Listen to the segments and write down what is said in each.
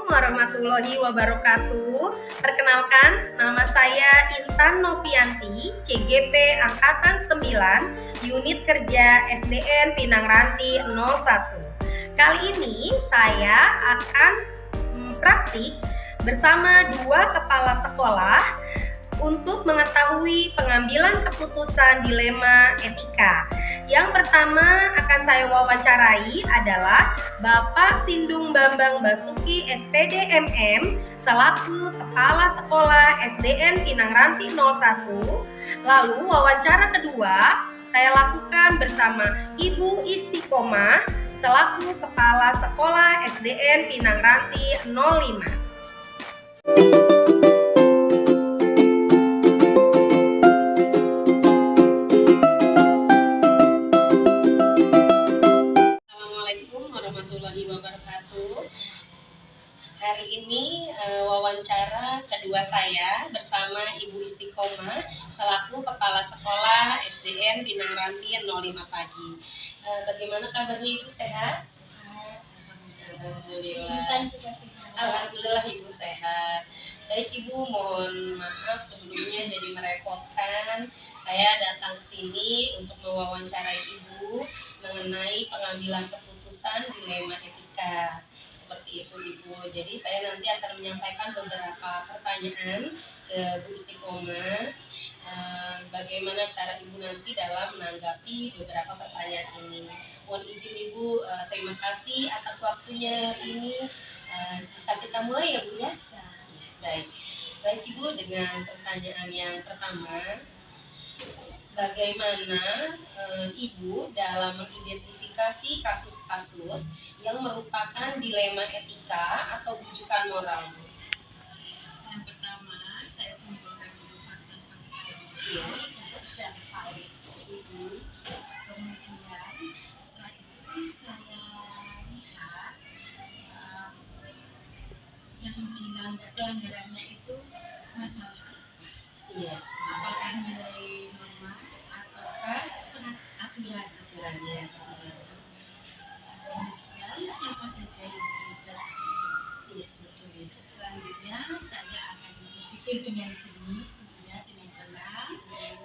warahmatullahi wabarakatuh. Perkenalkan, nama saya Intan Novianti, CGP Angkatan 9, Unit Kerja SDN Pinang Ranti 01. Kali ini saya akan praktik bersama dua kepala sekolah untuk mengetahui pengambilan keputusan dilema etika. Yang pertama akan saya wawancarai adalah Bapak Sindung Bambang Basuki SPD MM selaku Kepala Sekolah SDN Pinang Ranti 01. Lalu wawancara kedua saya lakukan bersama Ibu Istiqomah selaku Kepala Sekolah SDN Pinang Ranti 05. Warahmatullahi wabarakatuh. Hari ini wawancara kedua saya bersama Ibu Istiqomah selaku Kepala Sekolah SDN Pinang Ranti 05 pagi. Bagaimana kabarnya Ibu, sehat? Alhamdulillah. Alhamdulillah Ibu sehat. Baik Ibu, mohon maaf sebelumnya jadi merepotkan. Saya datang sini untuk mewawancarai Ibu mengenai pengambilan keputusan dilema etika. Seperti itu Ibu. Jadi saya nanti akan menyampaikan beberapa pertanyaan ke Bu Istiqomah. Bagaimana cara Ibu nanti dalam menanggapi beberapa pertanyaan ini. Mohon izin Ibu, terima kasih atas waktunya hari ini. Bisa kita mulai ya Bu ya? Baik Ibu, dengan pertanyaan yang pertama, bagaimana Ibu dalam mengidentifikasi kasus-kasus yang merupakan dilema etika atau bujukan moral? Yang pertama, saya kumpulkan dulu fakta-fakta secara valid. Kemudian setelah itu saya lihat yang dilanggar pelanggarannya itu masalah apakah nilai norma ataukah aturannya. Kemudian siapa saja yang terlibat di situ. Selanjutnya saya akan berpikir dengan jernih, dengan tenang,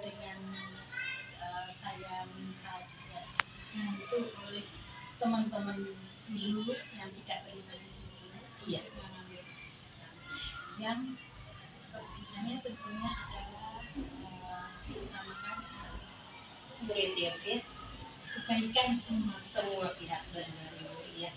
dengan saya minta juga dibantu oleh teman-teman guru yang tidak terlibat di situ untuk mengambil keputusan. Yang keputusannya tentunya adalah diutamakan murid ya, kebaikan semua pihak, benar Ibu ya.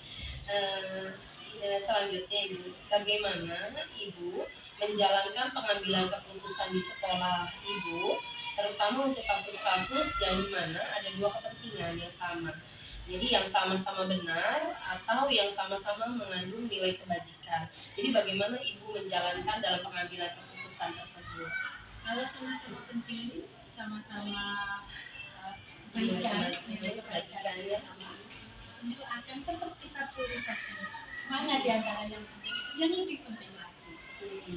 Selanjutnya Ibu, bagaimana Ibu menjalankan pengambilan keputusan di sekolah Ibu, terutama untuk kasus-kasus yang dimana ada dua kepentingan yang sama. Jadi yang sama-sama benar atau yang sama-sama mengandung nilai kebajikan. Jadi bagaimana Ibu menjalankan dalam pengambilan keputusan tersebut? Kalau sama-sama penting, sama-sama kebaikan, nilai kebajikannya sama, tentu akan tetap kita prioritaskan mana di antara yang penting itu yang lebih penting lagi.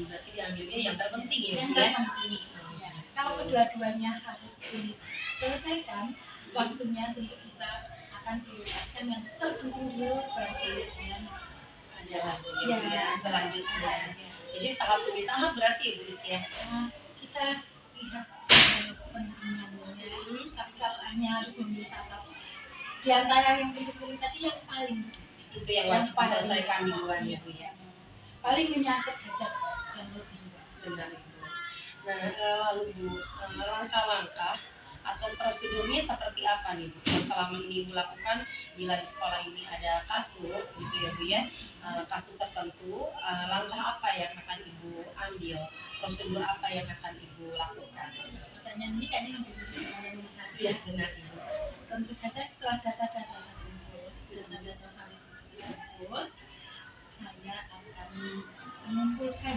Berarti diambilnya yang terpenting ya? Yang terpenting. Ya. Kalau kedua-duanya harus diselesaikan, waktunya tentu kita akan prioritaskan yang terpenting dulu, baru kemudian ada lagi ya selanjutnya. Jadi tahap demi tahap berarti ya Bu ya? Kita lihat kepentingannya, tapi kalau hanya harus memilih salah satu di antara yang penting tadi yang paling itu yang wajib diselesaikan duluan ya Bu ya. Paling menyangkut hajat yang lebih luas. Benar Ibu. Nah lalu Bu, langkah-langkah atau prosedurnya seperti apa nih Bu? Selama ini Ibu lakukan bila di sekolah ini ada kasus gitu ya Bu ya, kasus tertentu, langkah apa yang akan Ibu ambil? Prosedur apa yang akan Ibu lakukan? Pertanyaan ini kayaknya yang nomor satu ya. Benar Ibu. Tentu saja setelah data-data terkumpul, data-data valid terkumpul, saya akan mengumpulkan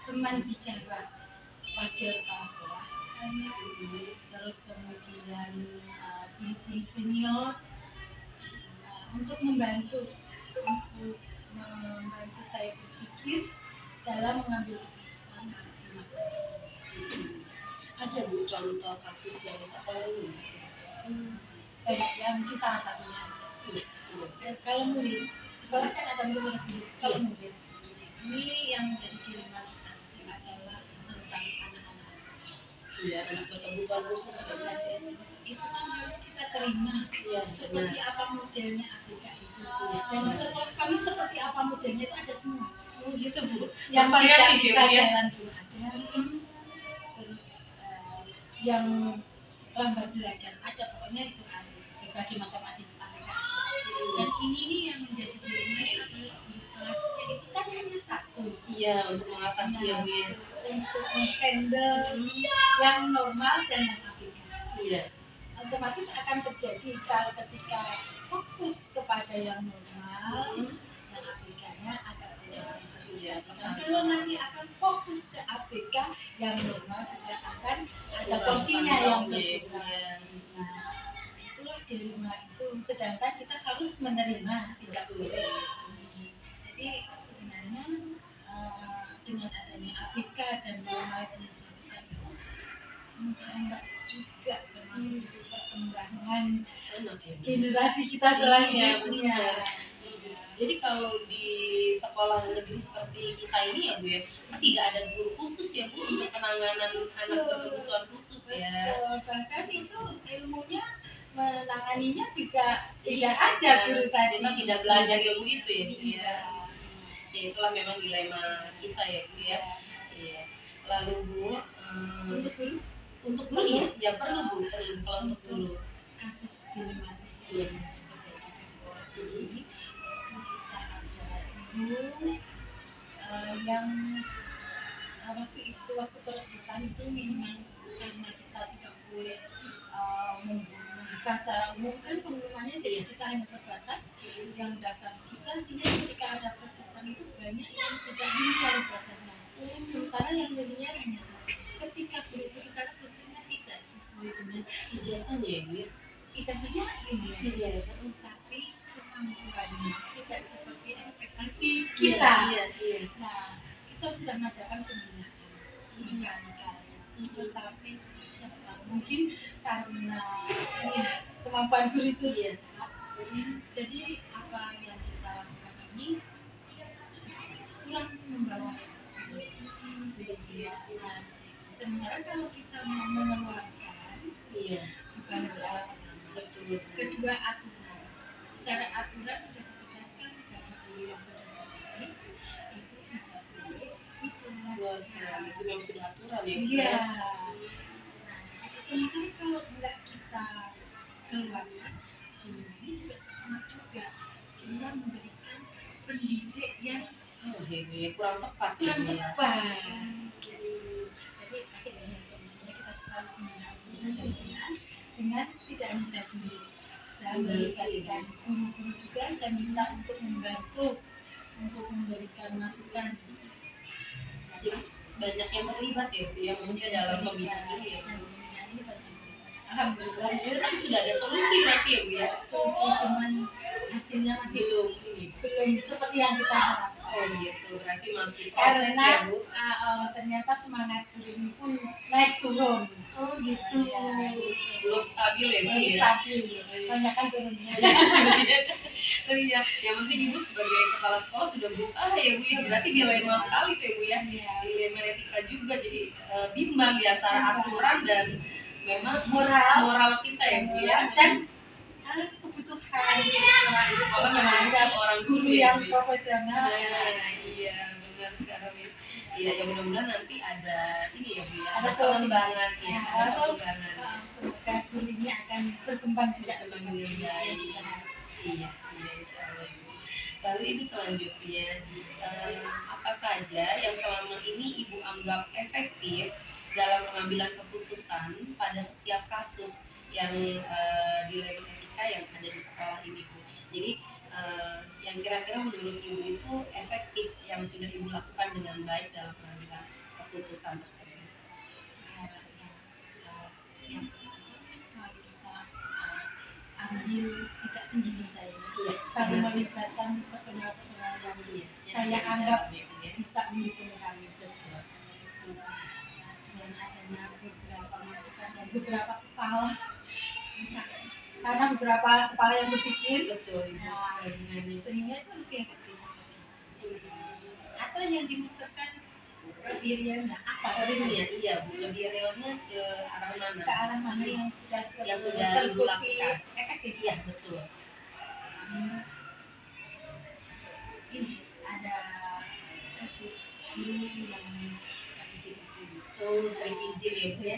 teman bicara wakil kepala sekolah saya, terus kemudian guru-guru senior untuk membantu saya berpikir dalam mengambil keputusan di masa ini. Ada Bu contoh kasus yang di sekolah ini? Banyak ya, mungkin salah satunya aja. Kalau murid, sekolah kan ada murid. Kalau murid ini yang menjadi dilema kita adalah tentang anak-anak. Iya, anak berkebutuhan khusus ya Mas. Itu kan harus kita terima. Iya, Seperti benar. apa modelnya ABK itu. Dan kami seperti apa modelnya itu ada semua. Oh gitu Bu. Yang tidak Variatif ya, bisa Bu, ya? jalan dulu ada. Terus yang lambat belajar ada, pokoknya itu ada berbagai macam adik ABK. Dan ini nih yang menjadi dilema adalah di kelasnya itu kan hanya satu. Iya, untuk mengatasi ya Bu ya. Untuk menghandle yang normal dan yang ABK. Iya. Otomatis akan terjadi kalau ketika fokus kepada yang normal, yang ABK-nya agak kurang. Iya. Kalau nanti akan fokus ke ABK, yang normal juga akan ada porsinya yang berkurang. Nah, itulah dilema itu. Sedangkan kita harus menerima, tidak boleh. Jadi sebenarnya dengan adanya ABK dan normal disatukan itu menghambat juga termasuk perkembangan generasi kita selanjutnya. Jadi kalau di sekolah negeri seperti kita ini ya Bu ya, tidak ada guru khusus ya Bu untuk penanganan anak berkebutuhan khusus ya. Bahkan itu ilmunya menanganinya juga tidak ada guru tadi. Kita tidak belajar ilmu itu ya Bu ya. Ya itulah memang dilema kita ya Bu ya. Iya. Lalu Bu, untuk guru ya perlu Bu, kalau untuk guru. Kasus dilematis yang terjadi di sekolah ini, kita ada guru yang waktu perebutan itu memang karena kita tidak boleh membuka secara umum kan pengumumannya, jadi kita hanya terbatas yang daftar kita, sehingga ketika ada perebutan itu banyak yang tidak linear ijazahnya, sementara yang linear hanya satu. Ketika guru itu kita rekrutnya tidak sesuai dengan ijazahnya ya Bu ya. Ijazahnya Iya, tapi kemampuannya tidak seperti ekspektasi kita. Iya. Nah, kita sudah mengadakan pembinaan berkali-kali, tetapi mungkin karena kemampuan guru itu jadi apa yang kita lakukan ini kurang membawa sementara kalau kita mau mengeluarkan bukan berat. Betul. Kedua, aturan. Secara aturan sudah ditegaskan bagi guru yang sudah bekerja itu tidak boleh dikeluarkan. Itu memang sudah aturan ya. Iya. Sementara kalau nggak kita keluarkan, ini juga terkena juga kita memberikan pendidik yang kurang tepat. Jadi akhirnya solusinya kita selalu pembinaan dengan tidak hanya saya sendiri. Saya memberikan guru-guru juga, saya minta untuk membantu untuk memberikan masukan. Jadi banyak yang terlibat ya Bu ya, maksudnya dalam pembinaan ini ya. Alhamdulillah, itu kan sudah ada solusi berarti ya Bu ya. Solusi cuman hasilnya masih belum seperti yang kita harapkan. Oh gitu, berarti masih proses karena, ya Bu. Ternyata semangat guru ini pun naik turun. Oh gitu. Belum stabil ya Bu ya. Stabil. Banyak kan turunnya. Iya, yang penting Ibu sebagai kepala sekolah sudah berusaha ya Bu. Berarti dilema sekali tuh ya Bu ya. Dilema etika juga, jadi bimbang di antara aturan dan memang moral kita ya Bu ya. Dan kebutuhan di sekolah memang ada seorang guru yang profesional. Iya, benar sekali. Iya, ya mudah-mudahan nanti ada ini ya Bu ya. Ada pengembangan ya. Semoga guru ini akan berkembang juga dengan baik. Iya, insya Allah Ibu. Lalu Ibu selanjutnya, apa saja yang selama ini Ibu anggap efektif dalam pengambilan keputusan pada setiap kasus yang dilema etika yang ada di sekolah ini Bu? Jadi yang kira-kira menurut Ibu itu efektif yang sudah Ibu lakukan dengan baik dalam pengambilan keputusan tersebut? Setiap keputusan kan selalu kita ambil tidak sendiri saya. Sambil melibatkan personal-personal yang saya anggap bisa mendukung kami. Dengan adanya beberapa masukan dan beberapa kepala, karena beberapa kepala yang berpikir, sehingga itu lebih efektif. Atau yang dimaksudkan lebih realnya apa? Realnya iya Bu, lebih realnya ke arah mana? Ke arah mana yang sudah Ibu lakukan? Efektif. Iya betul. Ini ada kasus guru yang suka izin-izin. Oh, sering izin ya Bu ya?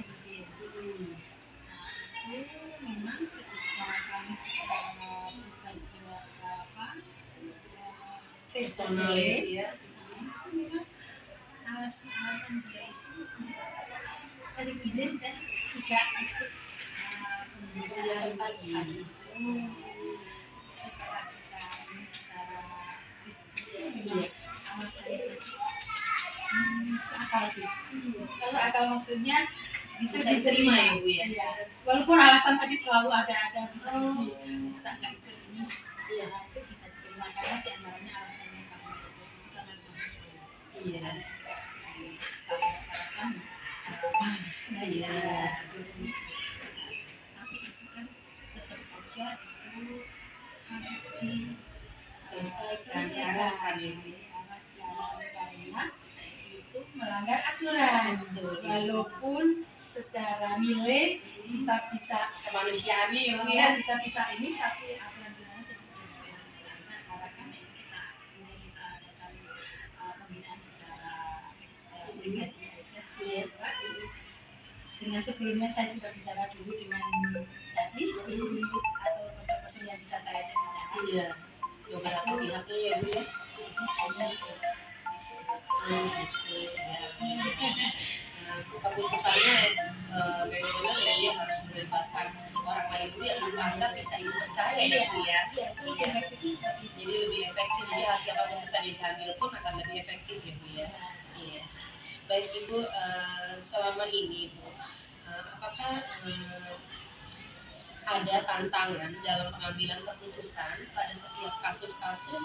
Nah, itu memang ketika kami secara pribadi personal ya, itu memang alasan dia itu sering izin dan tidak ikut pembelajaran pagi. Setelah kita ini secara diskusi memang alasannya seakal sih. Kalau akal maksudnya bisa diterima ya Bu ya. Walaupun alasan tadi selalu ada bisa nggak ikut ini, ya itu bisa diterima karena diantaranya alasannya kamu karena iya kalau masyarakat nah iya tapi itu kan tetap aja itu harus diselesaikan karena itu melanggar aturan walaupun secara nilai kita bisa kemanusiaannya ya Bu ya, kita bisa ini tapi aturan bilangnya jadi karena kan kita adakan pembinaan secara pribadi aja ya dengan sebelumnya saya sudah bicara dulu dengan tadi guru atau person-person yang bisa saya ajak bicara iya beberapa pihaknya ya Bu ya, keputusannya benar-benar ya dia harus melibatkan orang lain dulu yang dianggap bisa ibu percaya ya Bu ya. Jadi lebih efektif, jadi hasil keputusan yang diambil pun akan lebih efektif ya Bu ya. Iya. Baik Ibu, selama ini Bu, apakah ada tantangan dalam pengambilan keputusan pada setiap kasus-kasus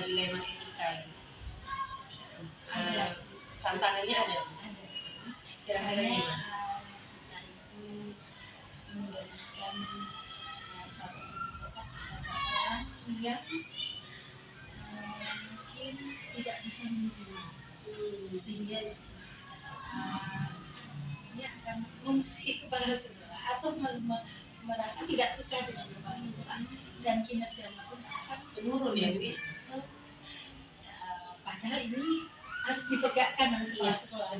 dilema etika ini? Tantangannya ada Bu? Kira-kira gimana? Itu memberikan suatu kebijakan kepada orang yang mungkin tidak bisa menerima sehingga dia akan memusuhi kepala sekolah atau merasa tidak suka dengan kepala sekolah dan kinerjanya pun akan menurun ya Bu. Padahal ini harus ditegakkan oleh kepala sekolah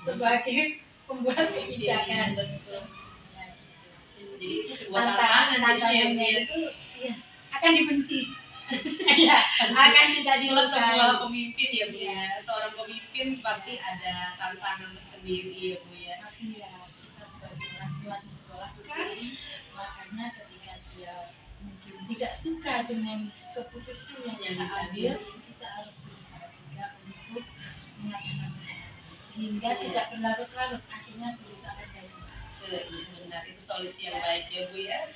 sebagai pembuat kebijakan. Betul. Jadi itu sebuah tantangannya itu ya, akan dibenci. Ya, akan tidak disukai. Sebuah pemimpin ya Bu ya. Seorang pemimpin pasti ada tantangan tersendiri ya Bu ya. Tapi ya kita sebagai orang tua di sekolah kan, makanya ketika dia mungkin tidak suka dengan keputusan yang kita ambil, kita harus berusaha juga untuk mengatakan sehingga tidak berlarut-larut, akhirnya berita baik. Iya benar, itu solusi yang baik ya Bu ya.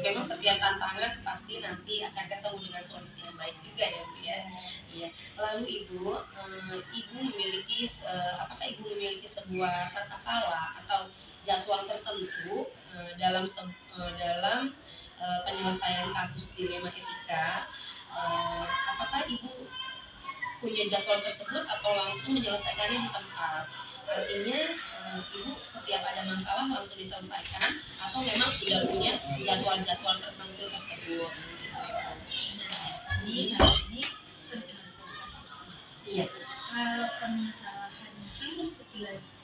Memang setiap tantangan pasti nanti akan ketemu dengan solusi yang baik juga ya Bu ya. Iya. Lalu Ibu memiliki apakah Ibu memiliki sebuah tata cara atau jadwal tertentu dalam penyelesaian kasus dilema etika? Apakah Ibu punya jadwal tersebut atau langsung menyelesaikannya di tempat? Artinya Ibu setiap ada masalah langsung diselesaikan atau memang sudah punya jadwal-jadwal tertentu tersebut? Ini tergantung kasusnya. Iya. Kalau permasalahannya harus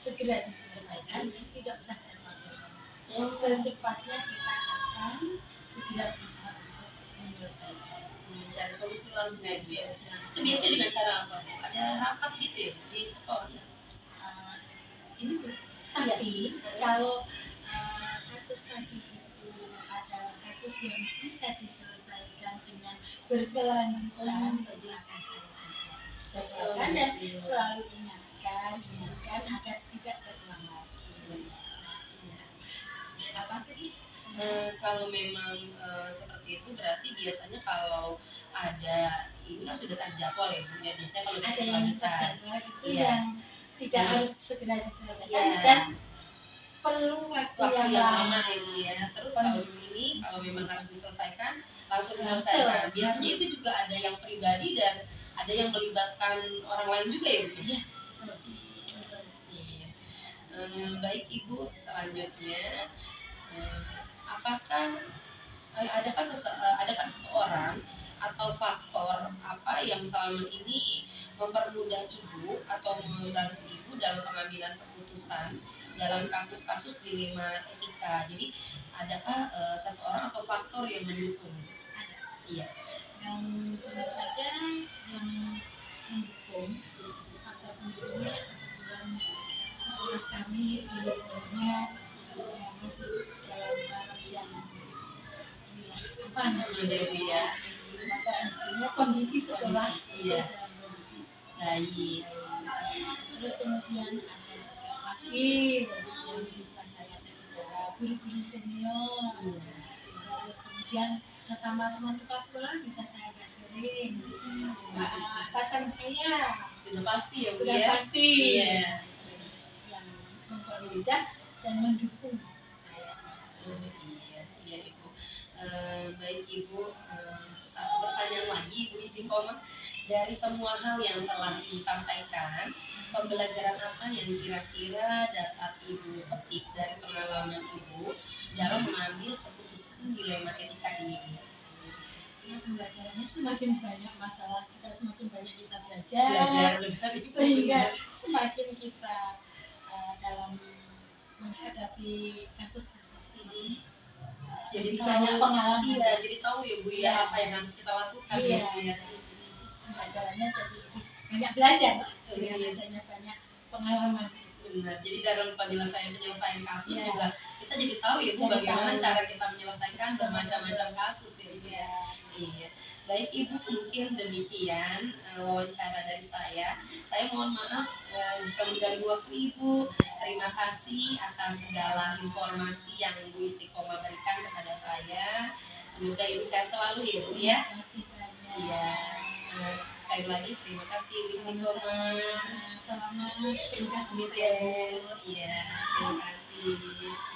segera diselesaikan, tidak usah jadwal-jadwal. Secepatnya kita akan segera berusaha untuk menyelesaikan. Mencari solusi langsung ya Bu ya. Itu biasanya dengan cara apa? Ada rapat gitu ya di sekolah? Ini tapi kalau kasus tadi itu ada kasus yang bisa diselesaikan dengan berkelanjutan, tentu akan saya jadwalkan dan selalu ingatkan agar tidak terulang lagi. Apa tadi? Kalau memang seperti itu berarti biasanya kalau ada ini kan sudah terjadwal ya Bu ya, biasanya kalau ada yang terjadwal itu ya. yang tidak harus segera diselesaikan dan perlu waktu waktu yang yang lama. lama ya Bu ya. Terus Pen- kalau ini kalau memang harus diselesaikan langsung Langsung. diselesaikan. Biasanya itu juga ada yang pribadi dan ada yang melibatkan orang lain juga ya Bu. Iya. Iya. Baik Ibu, selanjutnya apakah adakah seseorang atau faktor apa yang selama ini mempermudah Ibu atau membantu Ibu dalam pengambilan keputusan dalam kasus-kasus dilema etika? Jadi adakah seseorang atau faktor yang mendukung? Ada. Iya. Yang tentu saja yang mendukung atau pendukungnya kebetulan sekolah kami guru-gurunya masih dalam tahap yang inilah apa namanya Iya. maka intinya kondisi sekolah Iya. dalam kondisi Baik. terus kemudian ada juga wakil yang bisa saya ajak bicara guru-guru senior terus kemudian sesama teman kepala sekolah bisa saya ajak sharing atasan saya Sudah pasti ya Bu sudah ya. pasti Iya. yang mempermudah dan mendukung saya. Iya, iya Ibu. Baik Ibu, satu pertanyaan lagi Ibu Istiqomah. Dari semua hal yang telah Ibu sampaikan, pembelajaran apa yang kira-kira dapat Ibu petik dari pengalaman Ibu dalam mengambil keputusan dilema etika ini? Ya, pembelajarannya semakin banyak masalah juga semakin banyak kita belajar benar sehingga semakin kita dalam menghadapi kasus-kasus ini jadi banyak pengalaman. Iya, jadi tahu ya Bu ya apa yang harus kita lakukan. Iya. Ya. Pembelajarannya jadi banyak belajar dengan adanya banyak pengalaman. Benar. Jadi dalam penyelesaian kasus Iya. juga kita jadi tahu ya Bu Jadi bagaimana tahu. cara kita menyelesaikan bermacam-macam kasus ya Bu ya. Iya. Iya. Baik Ibu, mungkin demikian wawancara dari saya. Saya mohon maaf jika mengganggu waktu Ibu. Terima kasih atas segala informasi yang Bu Istiqomah berikan kepada saya. Semoga Ibu sehat selalu ya Bu ya. Terima kasih banyak. Iya. Sekali lagi terima kasih Bu Istiqomah. Selamat, terima kasih Ya Bu. Iya, terima kasih.